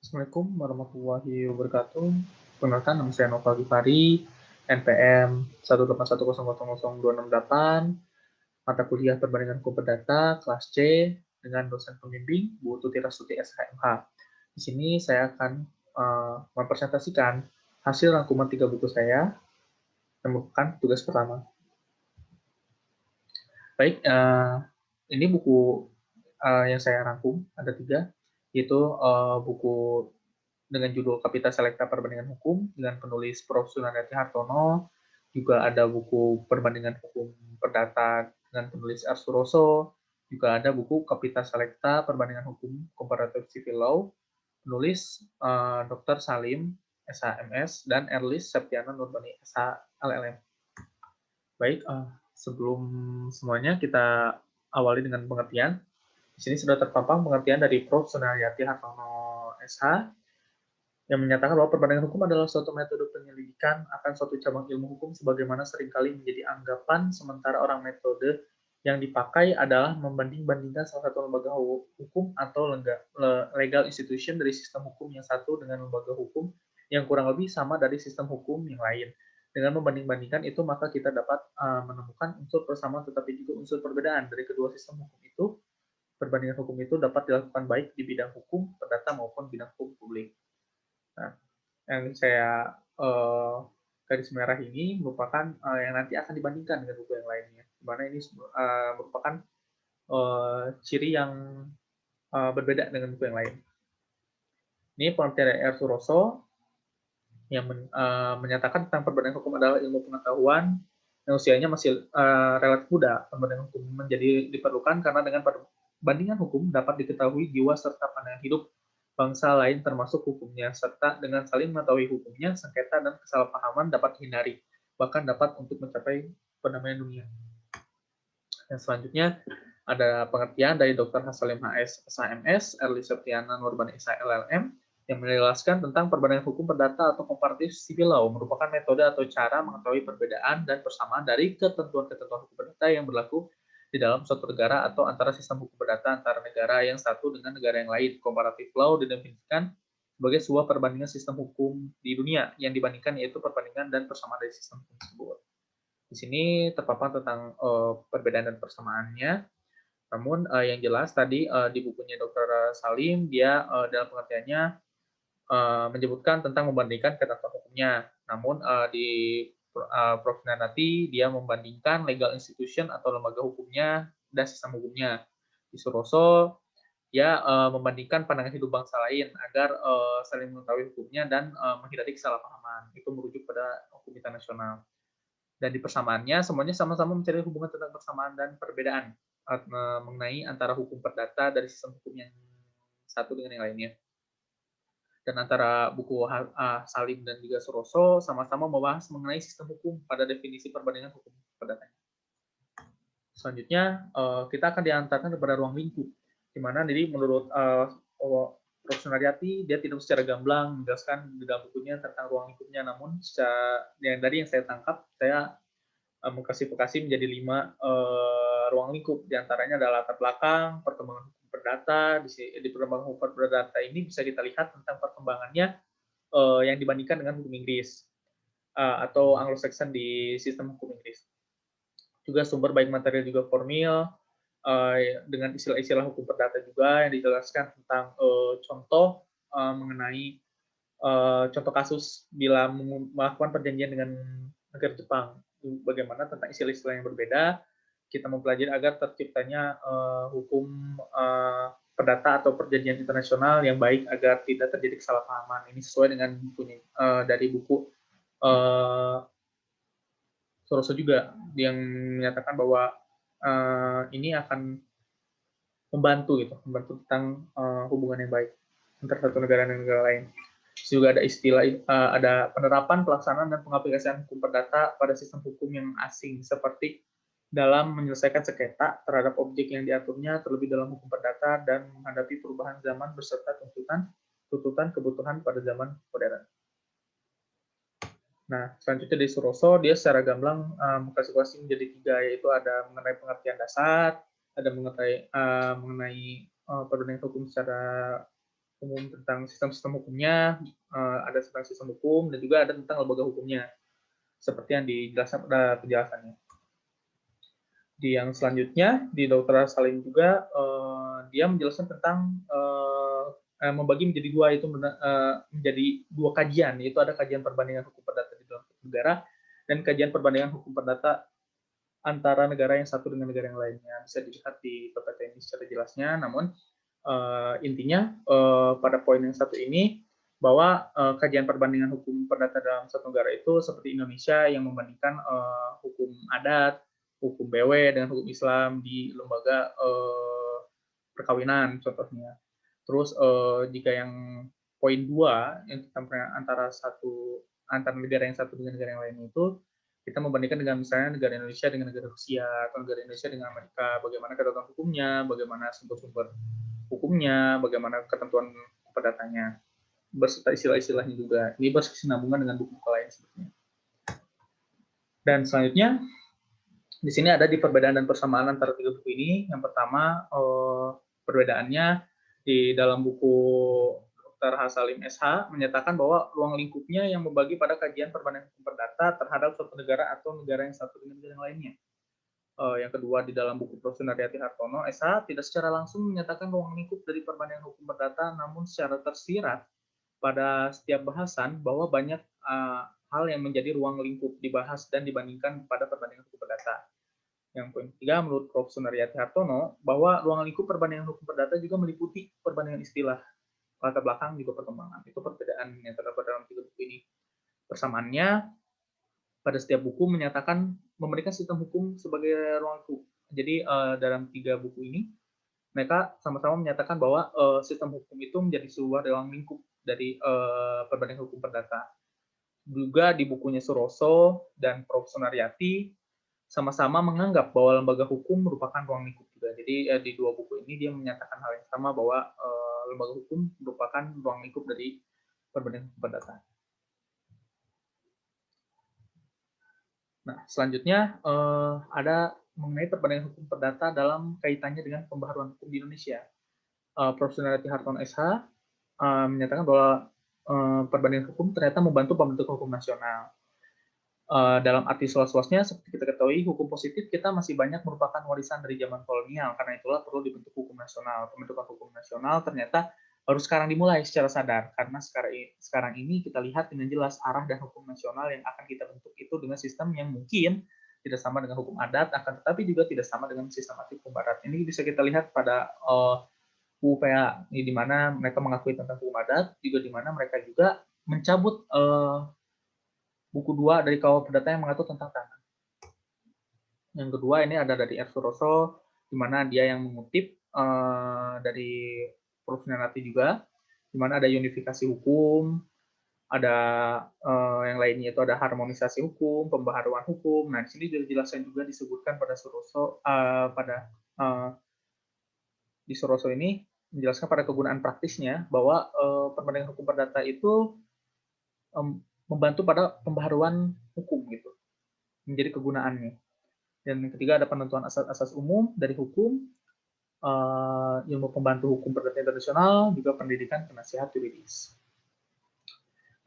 Assalamualaikum warahmatullahi wabarakatuh. Perkenalkan, nama saya Nova Gifari, NPM 181000268, mata kuliah Perbandingan Hukum Perdata, kelas C, dengan dosen pembimbing, Bu Tuti Rasuti SHMH. Di sini saya akan mempresentasikan hasil rangkuman 3 buku saya, yang merupakan tugas pertama. Baik, ini buku yang saya rangkum, ada 3, yaitu buku dengan judul Kapita Selekta Perbandingan Hukum dengan penulis Prof. Sunarti Hartono, juga ada buku Perbandingan Hukum Perdata dengan penulis R. Suroso, juga ada buku Kapita Selekta Perbandingan Hukum Comparative Civil Law, penulis Dr. Salim, SHMS, dan Erlis Septiana Nurbani, SHLLM. Baik, sebelum semuanya kita awali dengan pengertian. Di sini sudah terpampang pengertian dari Prof. Sunarti Hartono, SH, yang menyatakan bahwa perbandingan hukum adalah suatu metode penyelidikan akan suatu cabang ilmu hukum sebagaimana seringkali menjadi anggapan, sementara orang metode yang dipakai adalah membanding-bandingkan salah satu lembaga hukum atau legal institution dari sistem hukum yang satu dengan lembaga hukum yang kurang lebih sama dari sistem hukum yang lain. Dengan membanding-bandingkan itu, maka kita dapat menemukan unsur persamaan tetapi juga unsur perbedaan dari kedua sistem hukum itu. Perbandingan hukum itu dapat dilakukan baik di bidang hukum perdata maupun bidang hukum publik. Nah, yang saya garis merah ini merupakan yang nanti akan dibandingkan dengan buku yang lainnya, di mana ini merupakan ciri yang berbeda dengan buku yang lain. Ini pengertian dari R. Suroso yang menyatakan tentang perbandingan hukum adalah ilmu pengetahuan yang usianya masih relatif muda. Perbandingan hukum menjadi diperlukan karena dengan perbandingan hukum dapat diketahui jiwa serta pandangan hidup bangsa lain termasuk hukumnya, serta dengan saling mengetahui hukumnya, sengketa dan kesalahpahaman dapat dihindari, bahkan dapat untuk mencapai perdamaian dunia. Yang selanjutnya ada pengertian dari Dr. Hasalim HS, SHMS, Erli Septiana Nurbani, SHLLM, yang menjelaskan tentang perbandingan hukum perdata atau comparative civil law, merupakan metode atau cara mengetahui perbedaan dan persamaan dari ketentuan-ketentuan hukum perdata yang berlaku di dalam suatu negara atau antara sistem hukum perdata antara negara yang satu dengan negara yang lain. Comparative law didefinisikan sebagai sebuah perbandingan sistem hukum di dunia yang dibandingkan, yaitu perbandingan dan persamaan dari sistem hukum tersebut. Di sini terpampang tentang perbedaan dan persamaannya. Namun yang jelas tadi di bukunya Dr. Salim, dia dalam pengertiannya menyebutkan tentang membandingkan ketentuan hukumnya. Namun di Prof. Nanati, dia membandingkan legal institution atau lembaga hukumnya dan sistem hukumnya. Di Suroso, dia membandingkan pandangan hidup bangsa lain agar saling mengetahui hukumnya dan menghindari kesalahpahaman. Itu merujuk pada hukum internasional. Dan di persamaannya, semuanya sama-sama mencari hubungan tentang persamaan dan perbedaan mengenai antara hukum perdata dari sistem hukum yang satu dengan yang lainnya. Dan antara buku Salim dan juga Suroso sama-sama membahas mengenai sistem hukum pada definisi perbandingan hukum perdata. Selanjutnya, kita akan diantarkan kepada ruang lingkup, di mana jadi menurut Prof. Sunaryati, dia tidak secara gamblang menjelaskan di dalam bukunya tentang ruang lingkupnya, namun yang dari yang saya tangkap, saya mengklasifikasi menjadi 5 ruang lingkup. Di antaranya adalah latar belakang, perkembangan hukum perdata. Di perkembangan hukum perdata ini bisa kita lihat tentang perkembangannya yang dibandingkan dengan hukum Inggris atau Anglo-Saxon di sistem hukum Inggris. Juga sumber baik material juga formil, dengan istilah-istilah hukum perdata juga yang dijelaskan tentang contoh mengenai contoh kasus bila melakukan perjanjian dengan negara Jepang, bagaimana tentang istilah-istilah yang berbeda kita mempelajari agar terciptanya hukum perdata atau perjanjian internasional yang baik agar tidak terjadi kesalahpahaman. Ini sesuai dengan bukunya dari buku Suroso juga yang menyatakan bahwa ini akan membantu tentang hubungan yang baik antara satu negara dan negara lain. Juga ada istilah ada penerapan, pelaksanaan dan pengaplikasian hukum perdata pada sistem hukum yang asing, seperti dalam menyelesaikan sengketa terhadap objek yang diaturnya, terlebih dalam hukum perdata, dan menghadapi perubahan zaman beserta tuntutan kebutuhan pada zaman modern. Nah, selanjutnya dari Suroso, dia secara gamblang mengklasifikasi menjadi 3, yaitu ada mengenai pengertian dasar, ada mengenai perbandingan hukum secara umum tentang sistem-sistem hukumnya, ada tentang sistem hukum, dan juga ada tentang lembaga hukumnya, seperti yang dijelaskan pada penjelasannya. Di yang selanjutnya, di Dr. Salim juga, dia menjelaskan tentang membagi menjadi dua, itu menjadi dua kajian, yaitu ada kajian perbandingan hukum perdata di dalam negara, dan kajian perbandingan hukum perdata antara negara yang satu dengan negara yang lainnya. Bisa dilihat di PPT ini secara jelasnya, namun intinya pada poin yang satu ini, bahwa kajian perbandingan hukum perdata dalam satu negara itu seperti Indonesia yang membandingkan hukum adat, hukum BW dengan hukum Islam di lembaga perkawinan contohnya. Terus jika yang poin 2 yang antara negara yang satu dengan negara yang lain itu, kita membandingkan dengan misalnya negara Indonesia dengan negara Rusia, atau negara Indonesia dengan Amerika, bagaimana ketentuan hukumnya, bagaimana sumber-sumber hukumnya, bagaimana ketentuan perdatanya, beserta istilah-istilahnya juga. Ini berkesinambungan dengan buku-buku lain sebetulnya. Dan selanjutnya, di sini ada di perbedaan dan persamaan antara tiga buku ini. Yang pertama, perbedaannya di dalam buku Dr. Hasalim SH menyatakan bahwa ruang lingkupnya yang membagi pada kajian perbandingan hukum perdata terhadap suatu negara atau negara yang satu dengan negara yang lainnya. Yang kedua, di dalam buku Prof. Sunaryati Hartono SH tidak secara langsung menyatakan ruang lingkup dari perbandingan hukum perdata, namun secara tersirat pada setiap bahasan bahwa banyak hal yang menjadi ruang lingkup dibahas dan dibandingkan pada perbandingan hukum perdata. Yang poin ketiga, menurut Prof. Sunaryati Hartono, bahwa ruang lingkup perbandingan hukum perdata juga meliputi perbandingan istilah, latar belakang, juga perkembangan. Itu perbedaan yang terdapat dalam tiga buku ini. Persamaannya, pada setiap buku menyatakan memberikan sistem hukum sebagai ruang lingkup. Jadi dalam tiga buku ini, mereka sama-sama menyatakan bahwa sistem hukum itu menjadi sebuah ruang lingkup dari perbandingan hukum perdata. Juga di bukunya Suroso dan Prof. Sunaryati sama-sama menganggap bahwa lembaga hukum merupakan ruang lingkup juga. Jadi di dua buku ini dia menyatakan hal yang sama, bahwa lembaga hukum merupakan ruang lingkup dari perbandingan hukum perdata. Nah, selanjutnya ada mengenai perbandingan hukum perdata dalam kaitannya dengan pembaharuan hukum di Indonesia. Prof. Sunaryati Hartono SH menyatakan bahwa perbandingan hukum ternyata membantu pembentukan hukum nasional. Dalam arti seluas-luasnya, seperti kita ketahui, hukum positif kita masih banyak merupakan warisan dari zaman kolonial, karena itulah perlu dibentuk hukum nasional. Pembentukan hukum nasional ternyata harus sekarang dimulai secara sadar, karena sekarang ini kita lihat dengan jelas arah dan hukum nasional yang akan kita bentuk itu dengan sistem yang mungkin tidak sama dengan hukum adat, akan tetapi juga tidak sama dengan sistematik hukum barat. Ini bisa kita lihat pada UPA, di mana mereka mengakui tentang hukum adat, juga di mana mereka juga mencabut buku 2 dari KUH Perdata yang mengatur tentang tanah. Yang kedua ini ada dari R. Suroso, di mana dia yang mengutip dari Prof. Sunaryati juga, di mana ada unifikasi hukum, ada yang lainnya itu ada harmonisasi hukum, pembaharuan hukum. Nah, di sini dijelaskan juga disebutkan pada Suroso di Suroso ini menjelaskan pada kegunaan praktisnya bahwa perbandingan hukum perdata itu membantu pada pembaharuan hukum gitu, menjadi kegunaannya. Dan yang ketiga ada penentuan asas-asas umum dari hukum, ilmu pembantu hukum perdata internasional, juga pendidikan penasihat yuridis.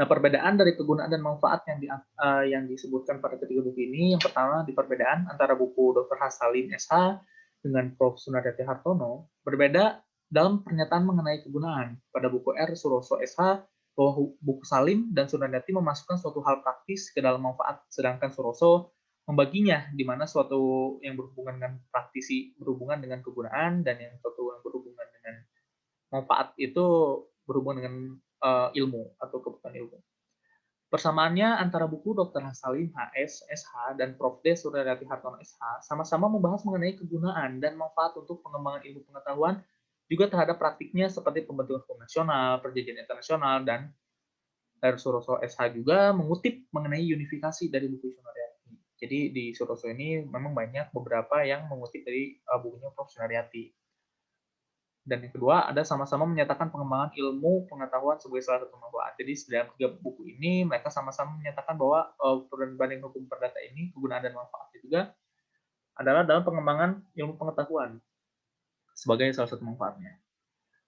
Nah, perbedaan dari kegunaan dan manfaat yang disebutkan pada ketiga buku ini, yang pertama di perbedaan antara buku Dr. Hasalim SH dengan Prof. Sunaryati Hartono, berbeda dalam pernyataan mengenai kegunaan. Pada buku R. Suroso SH, bahwa buku Salim dan Sunaryati memasukkan suatu hal praktis ke dalam manfaat, sedangkan Suroso membaginya, di mana suatu yang berhubungan dengan praktisi berhubungan dengan kegunaan, dan yang suatu yang berhubungan dengan manfaat itu berhubungan dengan ilmu atau kebutuhan ilmu. Persamaannya antara buku Dr. Hasalim HS, SH, dan Prof. D. Sunaryati Hartono SH sama-sama membahas mengenai kegunaan dan manfaat untuk pengembangan ilmu pengetahuan, juga terhadap praktiknya seperti pembentukan hukum nasional, perjanjian internasional, dan R. Suroso SH juga mengutip mengenai unifikasi dari buku Sunaryati. Jadi di Suroso ini memang banyak beberapa yang mengutip dari bukunya Prof. Sunaryati. Dan yang kedua, ada sama-sama menyatakan pengembangan ilmu pengetahuan sebagai salah satu manfaat. Jadi dalam tiga buku ini, mereka sama-sama menyatakan bahwa perbandingan hukum perdata ini, kegunaan dan manfaatnya juga adalah dalam pengembangan ilmu pengetahuan sebagai salah satu manfaatnya.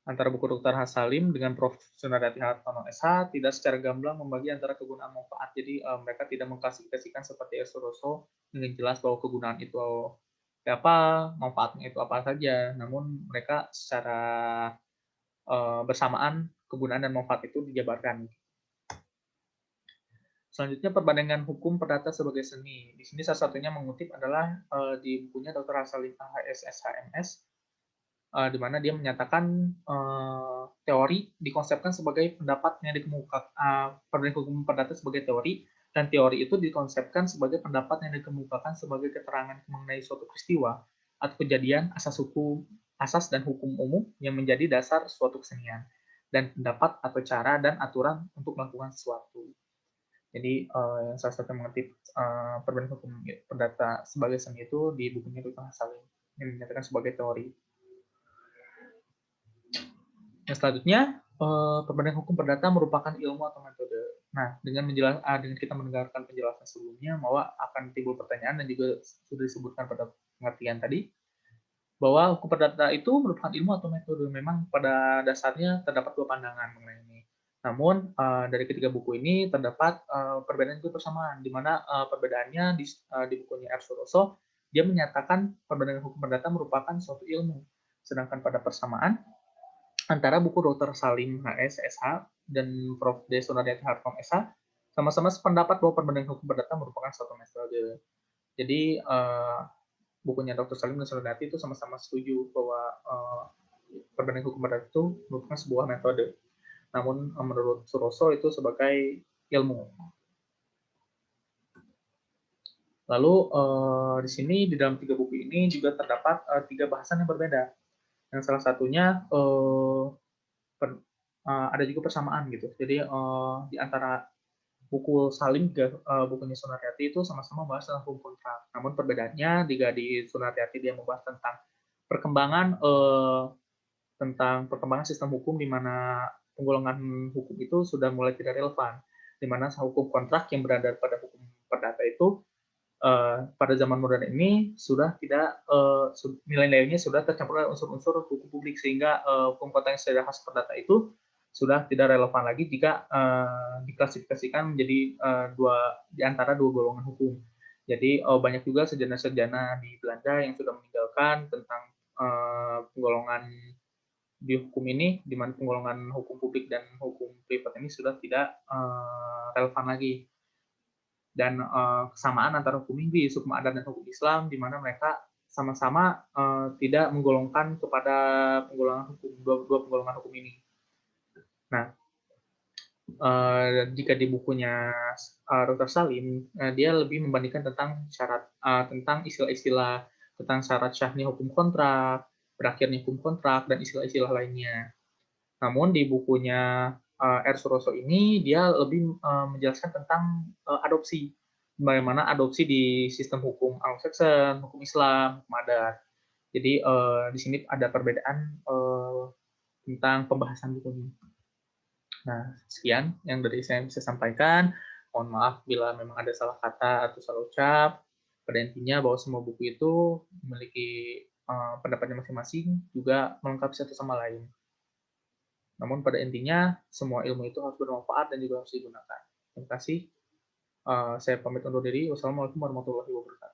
Antara buku Dr. Hasalim dengan Prof. Sunardi Hartono SH tidak secara gamblang membagi antara kegunaan manfaat. Jadi mereka tidak mengklasifikasikan seperti Suroso dengan jelas bahwa kegunaan itu apa, manfaatnya itu apa saja. Namun mereka secara bersamaan kegunaan dan manfaat itu dijabarkan. Selanjutnya perbandingan hukum perdata sebagai seni. Di sini salah satunya mengutip adalah di bukunya Dr. Hasalim AHS SHMS, di mana dia menyatakan teori dikonsepkan sebagai pendapat yang dikemukakan, perbandingan hukum perdata sebagai teori, dan teori itu dikonsepkan sebagai pendapat yang dikemukakan sebagai keterangan mengenai suatu peristiwa atau kejadian, asas dan hukum umum yang menjadi dasar suatu kesenian, dan pendapat atau cara dan aturan untuk melakukan sesuatu. Jadi yang salah satu mengerti perbandingan hukum perdata sebagai seni itu di bukunya Dr. Hasalim yang menyatakan sebagai teori. Yang selanjutnya, perbandingan hukum perdata merupakan ilmu atau metode. Nah, dengan kita mendengarkan penjelasan sebelumnya, bahwa akan timbul pertanyaan dan juga sudah disebutkan pada pengertian tadi, bahwa hukum perdata itu merupakan ilmu atau metode. Memang pada dasarnya terdapat dua pandangan mengenai ini. Namun dari ketiga buku ini terdapat perbedaan juga persamaan, di mana perbedaannya di bukunya R. Suroso, dia menyatakan perbandingan hukum perdata merupakan suatu ilmu. Sedangkan pada persamaan, antara buku Dr. Salim HS SH dan Prof. D. Sunardi Hartom SH sama-sama sependapat bahwa perbandingan hukum perdata merupakan suatu metode. Jadi bukunya Dr. Salim dan Sunardi itu sama-sama setuju bahwa perbandingan hukum perdata itu merupakan sebuah metode. Namun menurut Suroso itu sebagai ilmu. Lalu di sini di dalam tiga buku ini juga terdapat tiga bahasan yang berbeda. Yang salah satunya ada juga persamaan gitu. Jadi di antara buku Salim dan bukunya Sunaryati itu sama-sama membahas tentang hukum kontrak. Namun perbedaannya di Sunaryati dia membahas tentang perkembangan sistem hukum di mana penggolongan hukum itu sudah mulai tidak relevan. Di mana hukum kontrak yang berada pada hukum perdata itu pada zaman modern ini sudah tidak nilai-nilainya sudah tercampur oleh unsur-unsur hukum publik, sehingga hukum kontrak yang secara khas perdata itu sudah tidak relevan lagi jika diklasifikasikan menjadi di antara dua golongan hukum. Jadi banyak juga sarjana-sarjana di Belanda yang sudah meninggalkan tentang penggolongan di hukum ini, di mana penggolongan hukum publik dan hukum privat ini sudah tidak relevan lagi. Dan kesamaan antara hukum Inggris, hukum adat, dan hukum Islam, di mana mereka sama-sama tidak menggolongkan kepada penggolongan hukum, dua penggolongan hukum ini. Nah, jika di bukunya Dr. Salim, dia lebih membandingkan tentang syarat, tentang istilah-istilah, tentang syarat syahnya hukum kontrak, berakhirnya hukum kontrak, dan istilah-istilah lainnya. Namun di bukunya R. Suroso ini, dia lebih menjelaskan tentang adopsi. Bagaimana adopsi di sistem hukum Anglo-Saxon, hukum Islam, hukum adat. Jadi di sini ada perbedaan tentang pembahasan bukunya. Nah, sekian yang dari saya bisa sampaikan. Mohon maaf bila memang ada salah kata atau salah ucap. Pada intinya bahwa semua buku itu memiliki pendapatnya masing-masing, juga melengkapi satu sama lain. Namun pada intinya, semua ilmu itu harus bermanfaat dan juga harus digunakan. Terima kasih. Saya pamit undur diri. Wassalamualaikum warahmatullahi wabarakatuh.